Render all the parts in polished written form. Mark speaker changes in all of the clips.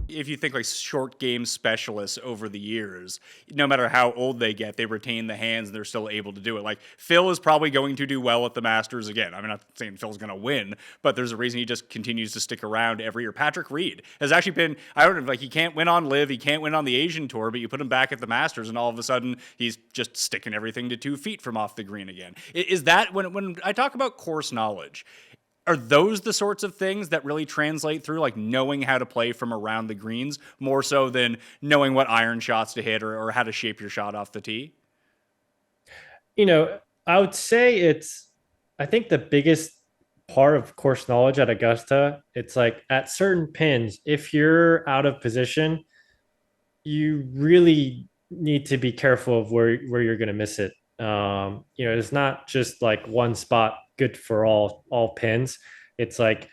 Speaker 1: if you think like short game specialists over the years, no matter how old they get, they retain the hands and they're still able to do it. Like Phil is probably going to do well at the Masters again. I'm not saying Phil's going to win, but there's a reason he just continues to stick around every year. Patrick Reed has actually been, I don't know, like he can't win on Live, he can't win on the Asian Tour, but you put him back at the Masters and all of a sudden he's just sticking everything to 2 feet from off the green again. Is that when I talk about course knowledge? Are those the sorts of things that really translate through, like knowing how to play from around the greens more so than knowing what iron shots to hit or how to shape your shot off the tee?
Speaker 2: I would say I think the biggest part of course knowledge at Augusta, it's like at certain pins, if you're out of position, you really need to be careful of where you're going to miss it. It's not just like one spot good for all pins. It's like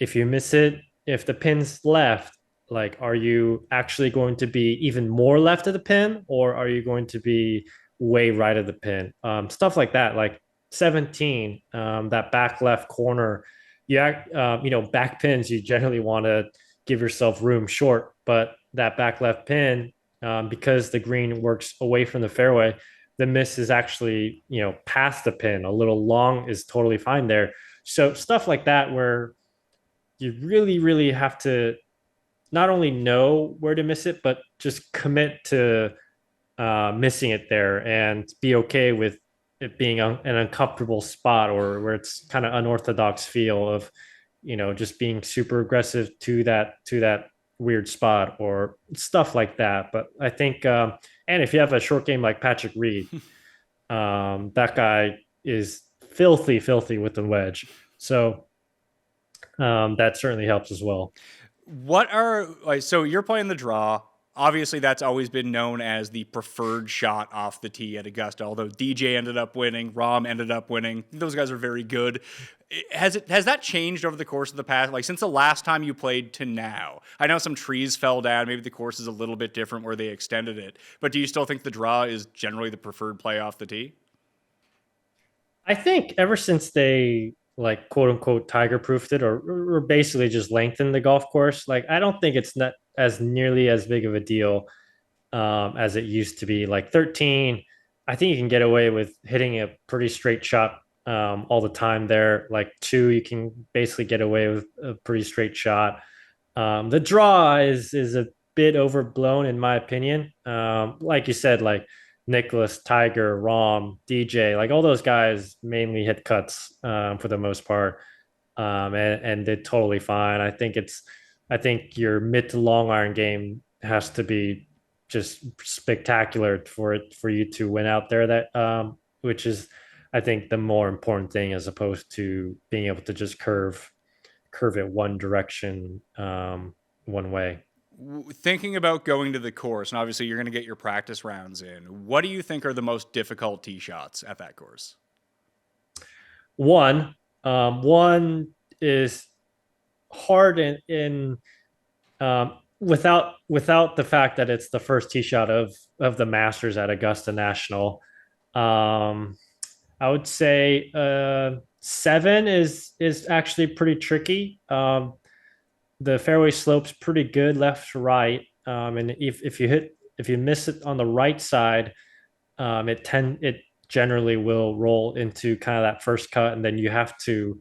Speaker 2: if you miss it, if the pin's left, like are you actually going to be even more left of the pin, or are you going to be way right of the pin? Stuff like that, like 17, that back left corner. Back pins, you generally want to give yourself room short, but that back left pin, because the green works away from the fairway, the miss is actually, past the pin. A little long is totally fine there. So stuff like that where you really, really have to not only know where to miss it, but just commit to missing it there and be okay with it being an uncomfortable spot or where it's kind of unorthodox feel of, just being super aggressive to that weird spot or stuff like that. But I think, and if you have a short game like Patrick Reed, that guy is filthy, filthy with the wedge. So that certainly helps as well.
Speaker 1: What are like so you're playing the draw. Obviously, that's always been known as the preferred shot off the tee at Augusta. Although DJ ended up winning, Rom ended up winning. Those guys are very good. Has that changed over the course of the past? Like since the last time you played to now? I know some trees fell down. Maybe the course is a little bit different where they extended it. But do you still think the draw is generally the preferred play off the tee?
Speaker 2: I think ever since they like quote unquote tiger proofed it or basically just lengthened the golf course, like I don't think it's not as nearly as big of a deal as it used to be. Like 13, I think you can get away with hitting a pretty straight shot all the time there. Like 2, you can basically get away with a pretty straight shot. The draw is a bit overblown in my opinion. Like you said, like Nicholas, Tiger, Rom, DJ, like all those guys mainly hit cuts for the most part, and did totally fine. I think your mid to long iron game has to be just spectacular for you to win out there. That which is, I think, the more important thing as opposed to being able to just curve it one direction, one way.
Speaker 1: Thinking about going to the course, and obviously you're going to get your practice rounds in. What do you think are the most difficult tee shots at that course?
Speaker 2: One is hard without the fact that it's the first tee shot of the Masters at Augusta National. Um, I would say 7 is actually pretty tricky. The fairway slope's pretty good left to right, and if you miss it on the right side, it generally will roll into kind of that first cut, and then you have to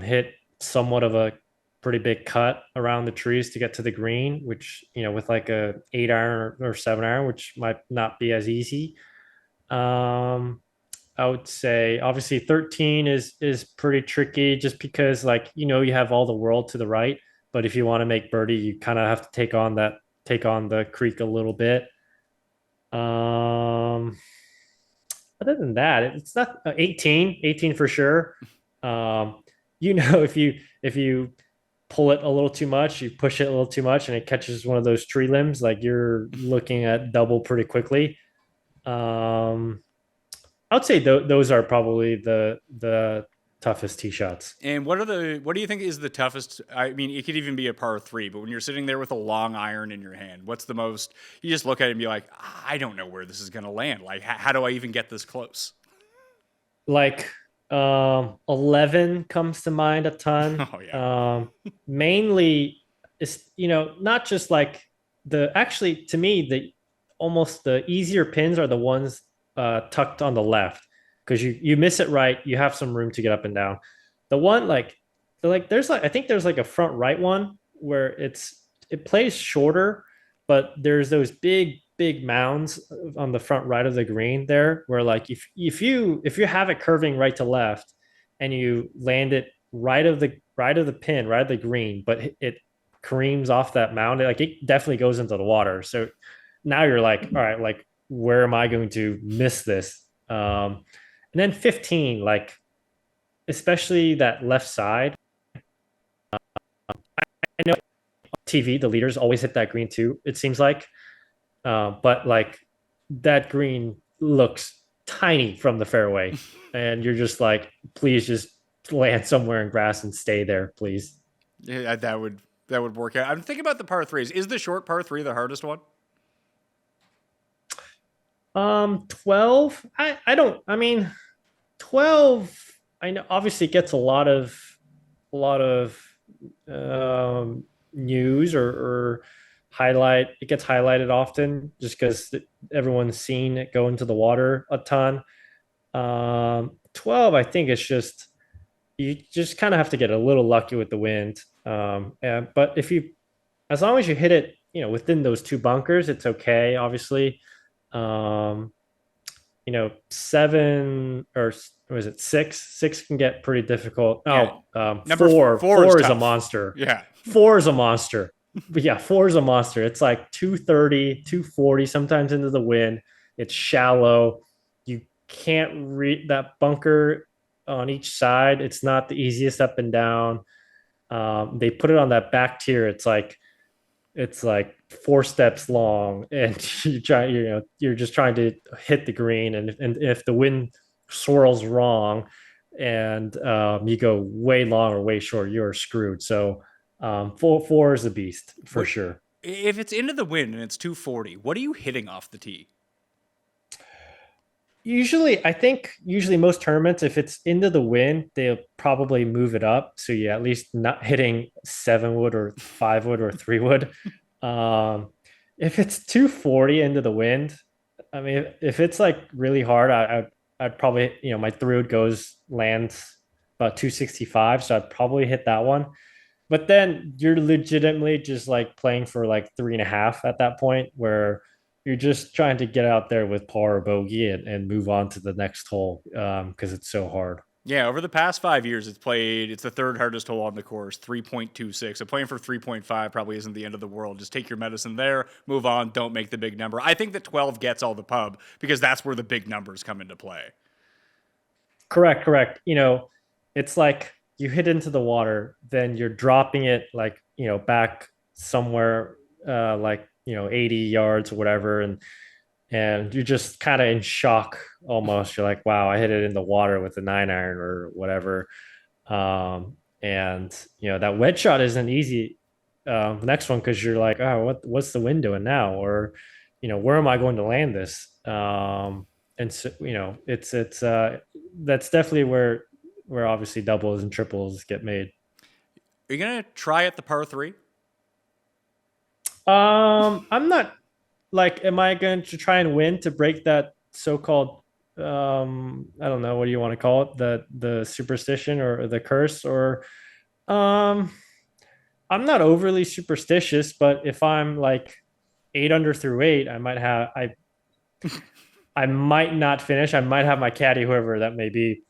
Speaker 2: hit somewhat of a pretty big cut around the trees to get to the green, which with like a 8 iron or 7 iron, which might not be as easy. Um, I would say obviously 13 is pretty tricky just because like you have all the world to the right, but if you want to make birdie, you kind of have to take on the creek a little bit. Um, Other than that, it's not 18 for sure. If you pull it a little too much, you push it a little too much, and it catches one of those tree limbs, like you're looking at double pretty quickly. Um, I would say those are probably the toughest tee shots.
Speaker 1: And what do you think is the toughest? I mean, it could even be a par three, but when you're sitting there with a long iron in your hand, what's the most? You just look at it and be like, I don't know where this is going to land. Like, how do I even get this close?
Speaker 2: Like 11 comes to mind a ton.
Speaker 1: Oh yeah.
Speaker 2: Mainly it's, not just like actually to me, almost the easier pins are the ones tucked on the left, because you miss it right, you have some room to get up and down. The one there's like, I think there's like a front right one where it plays shorter, but there's those big mounds on the front right of the green there, where like if you have it curving right to left and you land it right of the pin, right of the green, but it careens off that mound, like it definitely goes into the water. So now you're like, all right, like where am I going to miss this? And then 15, like especially that left side. I know TV, the leaders always hit that green too, it seems like. But like that green looks tiny from the fairway, and you're just like, please just land somewhere in grass and stay there, please.
Speaker 1: Yeah, that would work out. I'm thinking about the par threes. Is the short par three the hardest one?
Speaker 2: 12. I mean, 12. I know obviously it gets a lot of news, or highlight. It gets highlighted often just because everyone's seen it go into the water a ton. 12, I think it's just, you just kind of have to get a little lucky with the wind. But as long as you hit it, within those two bunkers, it's okay. Obviously, um, seven, or was it six? Six can get pretty difficult.
Speaker 1: Yeah.
Speaker 2: Oh,
Speaker 1: Number
Speaker 2: four.
Speaker 1: four is
Speaker 2: Four is a
Speaker 1: tough.
Speaker 2: monster.
Speaker 1: Yeah.
Speaker 2: Four is a monster. But yeah, four is a monster. It's like 230, 240, sometimes into the wind. It's shallow. You can't read that bunker on each side. It's not the easiest up and down. They put it on that back tier. It's like four steps long, and you're just trying to hit the green, and if the wind swirls wrong, and you go way long or way short, you're screwed. So four is a beast for
Speaker 1: What
Speaker 2: sure.
Speaker 1: if it's into the wind and it's 240? What are you hitting off the tee?
Speaker 2: I think most tournaments, if it's into the wind, they'll probably move it up. So yeah, at least not hitting 7 wood or 5 wood or 3 wood. Um, if it's 240 into the wind, I mean, if it's like really hard, I'd probably, my 3 wood goes lands about 265. So I'd probably hit that one. But then you're legitimately just like playing for like 3.5 at that point, where you're just trying to get out there with par or bogey, and move on to the next hole, because it's so hard.
Speaker 1: Yeah, over the past 5 years, it's the third hardest hole on the course, 3.26. So playing for 3.5 probably isn't the end of the world. Just take your medicine there, move on, don't make the big number. I think that 12 gets all the pub because that's where the big numbers come into play.
Speaker 2: Correct, correct. It's like you hit into the water, then you're dropping it like, back somewhere, like, 80 yards or whatever, and you're just kind of in shock almost. You're like, wow, I hit it in the water with a 9 iron or whatever. And that wedge shot isn't easy. Next one, because you're like, oh, what's the wind doing now? Or, where am I going to land this? And so, it's that's definitely where obviously doubles and triples get made.
Speaker 1: Are you going to try at the par three?
Speaker 2: I'm not, like, am I going to try and win to break that so-called, I don't know, what do you want to call it? The superstition or the curse, or um I'm not overly superstitious, but if I'm like 8 under through eight, I might not finish. I might have my caddy, whoever that may be,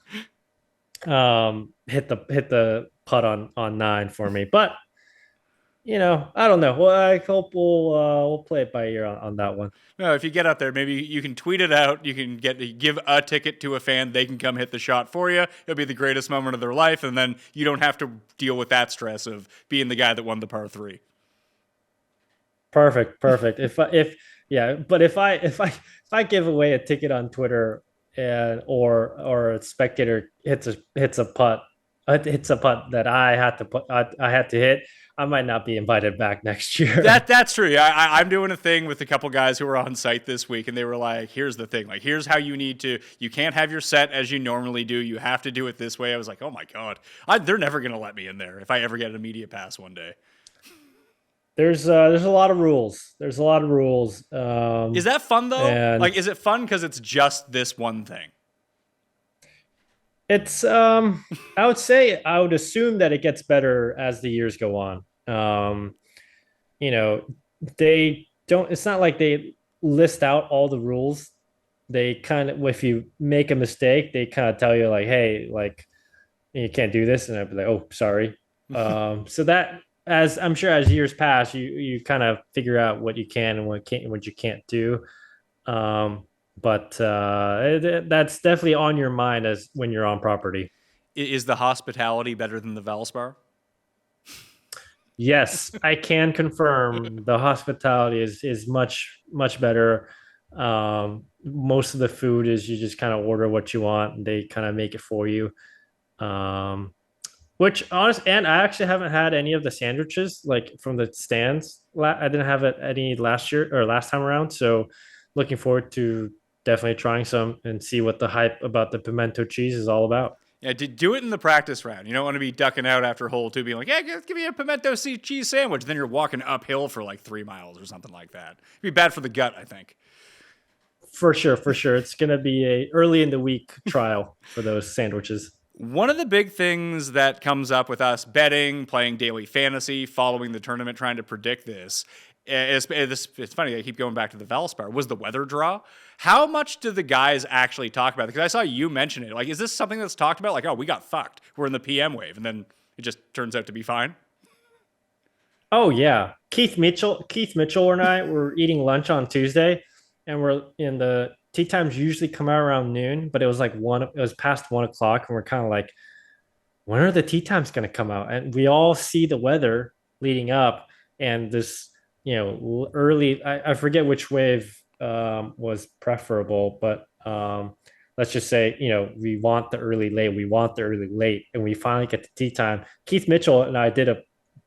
Speaker 2: hit the putt on nine for me. But I don't know. Well, I hope we'll play it by ear on that one.
Speaker 1: No, if you get out there, maybe you can tweet it out. You can give a ticket to a fan. They can come hit the shot for you. It'll be the greatest moment of their life, and then you don't have to deal with that stress of being the guy that won the par three.
Speaker 2: Perfect, perfect. If yeah, but if I give away a ticket on Twitter, or a spectator hits a putt that I had to hit, I might not be invited back next year.
Speaker 1: That's true. I'm doing a thing with a couple guys who were on site this week, and they were like, "Here's the thing. Like, here's how you need to. You can't have your set as you normally do. You have to do it this way." I was like, "Oh my god, they're never gonna let me in there if I ever get a media pass one day."
Speaker 2: There's a lot of rules. There's a lot of rules.
Speaker 1: Is that fun though?
Speaker 2: And
Speaker 1: Like, is it fun because it's just this one thing?
Speaker 2: it's I would say I would assume that it gets better as the years go on. You know, they don't it's not like they list out all the rules. They kind of, if you make a mistake, they kind of tell you like, hey, like you can't do this, and I'd be like, oh, sorry. So that, as I'm sure as years pass, you kind of figure out what you can and what you can't do. Um, but that's definitely on your mind as when you're on property.
Speaker 1: Is the hospitality better than the Valspar?
Speaker 2: Yes, I can confirm the hospitality is much better. Most of the food is you just kind of order what you want and they kind of make it for you. Um, which honest, and I actually haven't had any of the sandwiches like from the stands. I didn't have it any last year or last time around. So looking forward to definitely trying some and see what the hype about the pimento cheese is all about.
Speaker 1: Yeah, do it in the practice round. You don't want to be ducking out after hole two, being like, "Yeah, give me a pimento cheese sandwich." Then you're walking uphill for like 3 miles or something like that. It'd be bad for the gut, I think.
Speaker 2: For sure, for sure. It's gonna be a early in the week trial for those sandwiches.
Speaker 1: One of the big things that comes up with us betting, playing daily fantasy, following the tournament, trying to predict this, it's funny, I keep going back to the Valspar, was the weather draw. How much do the guys actually talk about it? Because I saw you mention it. Like, is this something that's talked about? Like, oh, we got fucked. We're in the PM wave. And then it just turns out to be fine.
Speaker 2: Oh yeah, Keith Mitchell and I were eating lunch on Tuesday, and we're in the tea times usually come out around noon, but it was like one. It was past 1 o'clock, and we're kind of like, when are the tea times going to come out? And we all see the weather leading up, and this, early. I forget which wave was preferable, but let's just say, we want the early late, we want the early late, and we finally get to tea time. Keith Mitchell and I did a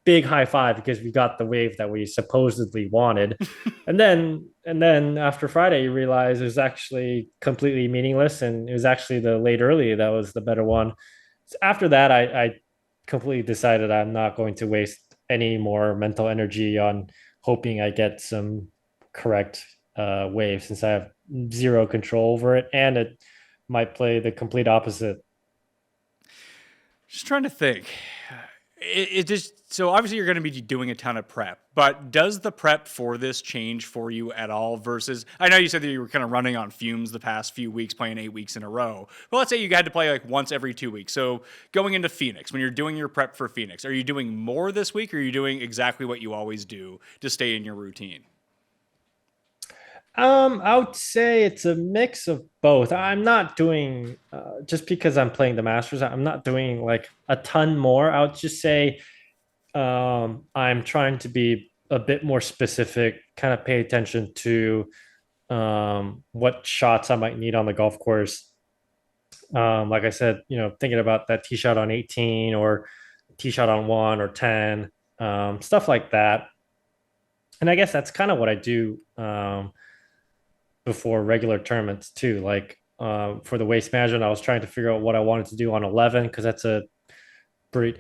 Speaker 2: big high five because we got the wave that we supposedly wanted. And then after Friday, you realize it was actually completely meaningless, and it was actually the late early that was the better one. So after that, I completely decided I'm not going to waste any more mental energy on hoping I get some correct wave, since I have zero control over it, and it might play the complete opposite.
Speaker 1: Just trying to think. It just so obviously you're going to be doing a ton of prep, but does the prep for this change for you at all? Versus, I know you said that you were kind of running on fumes the past few weeks, playing 8 weeks in a row. But let's say you had to play like once every 2 weeks. So going into Phoenix, when you're doing your prep for Phoenix, are you doing more this week, or are you doing exactly what you always do to stay in your routine?
Speaker 2: I would say it's a mix of both. I'm not doing just because I'm playing the Masters. I'm not doing like a ton more. I would just say I'm trying to be a bit more specific, kind of pay attention to what shots I might need on the golf course. Like I said, thinking about that tee shot on 18 or tee shot on 1 or 10, stuff like that. And I guess that's kind of what I do before regular tournaments too. Like for the waste management, I was trying to figure out what I wanted to do on 11 because that's a pretty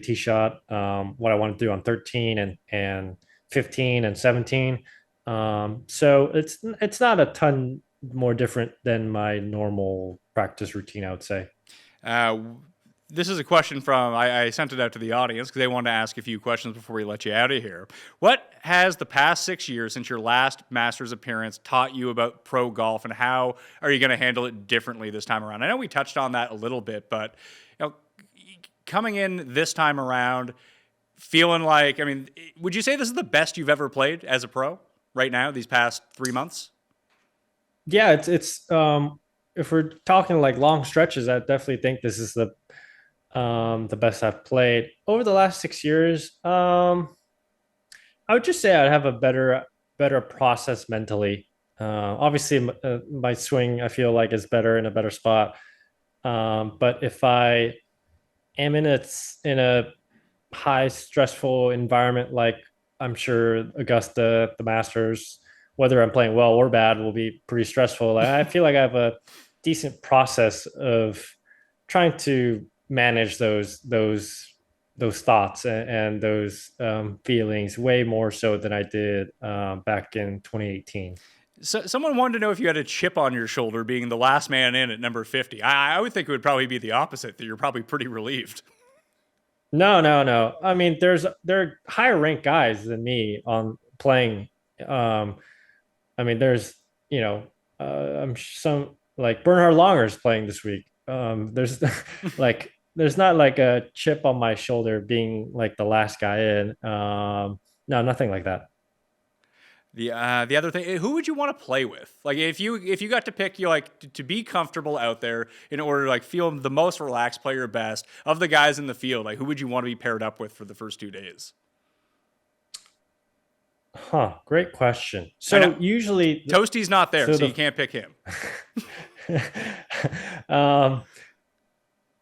Speaker 2: tee shot. What I want to do on 13 and 15 and 17. So it's not a ton more different than my normal practice routine, I would say.
Speaker 1: Uh, this is a question from I sent it out to the audience because they wanted to ask a few questions before we let you out of here. What has the past 6 years since your last Masters appearance taught you about pro golf, and how are you going to handle it differently this time around? I know we touched on that a little bit, but coming in this time around, feeling like, I mean, would you say this is the best you've ever played as a pro right now, these past 3 months?
Speaker 2: Yeah, it's if we're talking like long stretches, I definitely think this is the best I've played over the last 6 years. I would just say I'd have a better process mentally. Obviously, my swing I feel like is better in a better spot. But if I am in a high stressful environment, like I'm sure Augusta, the Masters, whether I'm playing well or bad, will be pretty stressful. I feel like I have a decent process of trying to manage those those thoughts and those feelings way more so than I did back in 2018.
Speaker 1: So, someone wanted to know if you had a chip on your shoulder being the last man in at number 50. I would think it would probably be the opposite, that you're probably pretty relieved.
Speaker 2: No, no, no. I mean, there are higher ranked guys than me on playing. Um, I mean, there's you know, I'm some like Bernhard Langer is playing this week. There's like there's not like a chip on my shoulder being like the last guy in. No, nothing like that.
Speaker 1: The other thing, who would you want to play with? Like if you got to pick, you like to be comfortable out there in order to like feel the most relaxed, play your best of the guys in the field. Like who would you want to be paired up with for the first 2 days?
Speaker 2: Huh, great question.
Speaker 1: I know
Speaker 2: So usually,
Speaker 1: Toasty's not there,
Speaker 2: so
Speaker 1: so you
Speaker 2: the
Speaker 1: can't pick him.
Speaker 2: um,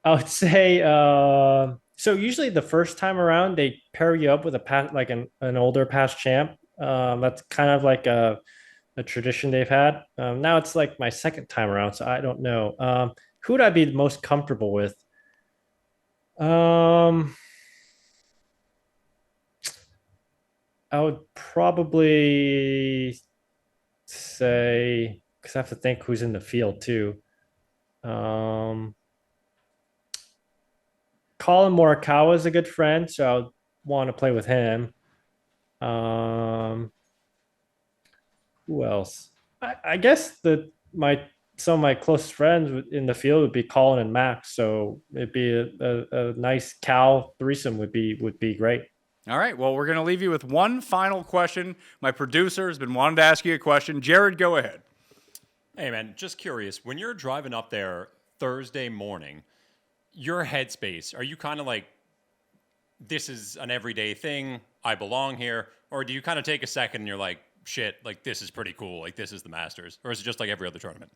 Speaker 2: I would say so usually the first time around they pair you up with a past like an older past champ. That's kind of like a tradition they've had. Now it's like my second time around, so I don't know. Who would I be most comfortable with? Um, I would probably say because I have to think who's in the field too. Um, Colin Morikawa is a good friend, so I would want to play with him. Um, who else? I guess that my some of my closest friends in the field would be Colin and Max. So it'd be a nice Cal threesome would be great.
Speaker 1: All right. Well, we're going to leave you with one final question. My producer has been wanting to ask you a question. Jared, go ahead.
Speaker 3: Hey, man, just curious. When you're driving up there Thursday morning, your headspace, are you kind of like, this is an everyday thing, I belong here? Or do you kind of take a second and you're like, shit, like this is pretty cool, like this is the Masters? Or is it just like every other tournament?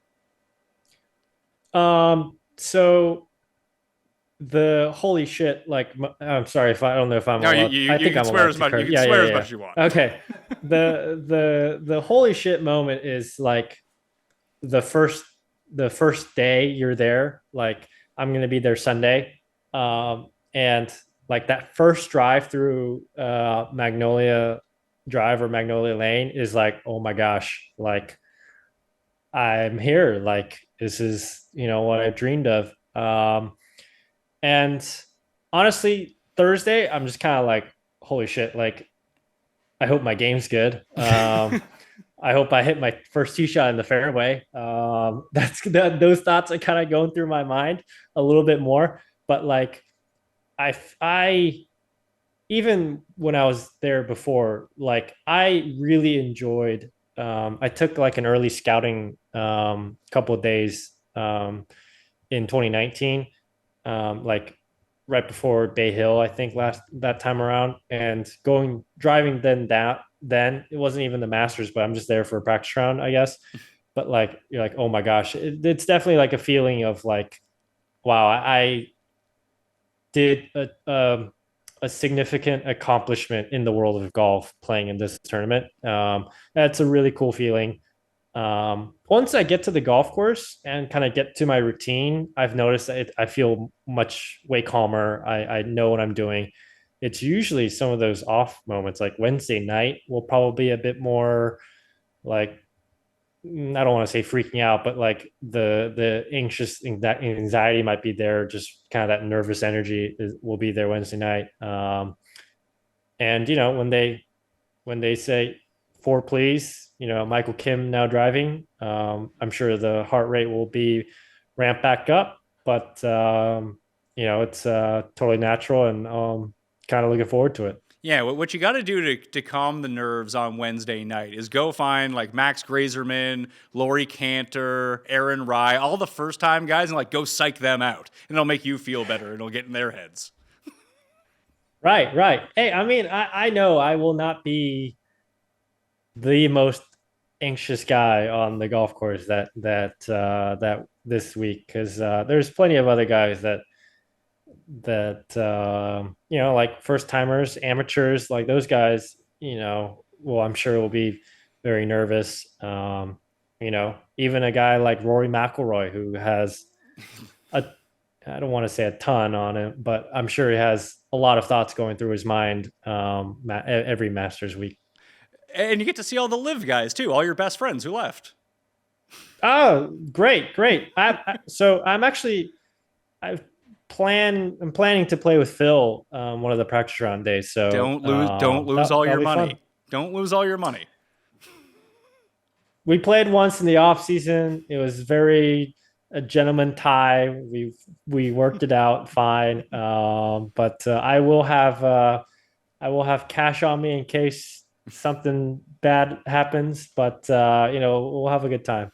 Speaker 2: So the holy shit, like I'm sorry if I don't know if I'm
Speaker 1: No, you
Speaker 2: allowed.
Speaker 1: you,
Speaker 2: I
Speaker 1: you
Speaker 2: think
Speaker 1: can
Speaker 2: I'm
Speaker 1: swear
Speaker 2: allowed
Speaker 1: as
Speaker 2: to
Speaker 1: much. You
Speaker 2: curse.
Speaker 1: can
Speaker 2: Yeah,
Speaker 1: swear
Speaker 2: yeah,
Speaker 1: as much
Speaker 2: yeah.
Speaker 1: as you want.
Speaker 2: Okay. The holy shit moment is like the first the first day you're there. Like I'm gonna be there Sunday. And like that first drive through Magnolia Drive or Magnolia Lane is like, oh my gosh, like I'm here. Like this is, what I dreamed of. And honestly, Thursday, I'm just kind of like, holy shit, like I hope my game's good. I hope I hit my first tee shot in the fairway. Those thoughts are kind of going through my mind a little bit more. But like, I even when I was there before, like I really enjoyed. I took like an early scouting couple of days in 2019, like right before Bay Hill, I think last that time around, and going driving then it wasn't even the Masters, but I'm just there for a practice round, I guess. But like you're like, oh my gosh, it's definitely like a feeling of like, wow, I did a significant accomplishment in the world of golf playing in this tournament. That's a really cool feeling. Once I get to the golf course and kind of get to my routine, I've noticed that I feel much way calmer. I know what I'm doing. It's usually some of those off moments, like Wednesday night, will probably be a bit more like I don't want to say freaking out, but like the anxious anxiety might be there. Just kind of that nervous energy will be there Wednesday night. And when they say four please, Michael Kim now driving, I'm sure the heart rate will be ramped back up, but it's totally natural and kind of looking forward to it.
Speaker 1: Yeah, what you got to do to calm the nerves on Wednesday night is go find like Max Grazerman, Laurie Cantor, Aaron Rye, all the first time guys, and like go psych them out, and it'll make you feel better. It'll get in their heads.
Speaker 2: Right, right. Hey, I mean, I know I will not be the most anxious guy on the golf course that this week because there's plenty of other guys that like first timers, amateurs, like those guys, well, I'm sure will be very nervous. Even a guy like Rory McIlroy who has a I don't want to say a ton on it, but I'm sure he has a lot of thoughts going through his mind every Masters week.
Speaker 1: And you get to see all the live guys too, all your best friends who left.
Speaker 2: Oh, great, great. So I'm actually I I'm planning to play with Phil one of the practice round days. So
Speaker 1: Don't lose all
Speaker 2: that'll
Speaker 1: your
Speaker 2: be fun.
Speaker 1: money. Don't lose all your money.
Speaker 2: We played once in the off season. It was very a gentleman tie. We worked it out fine. But I will have cash on me in case something bad happens. But we'll have a good time.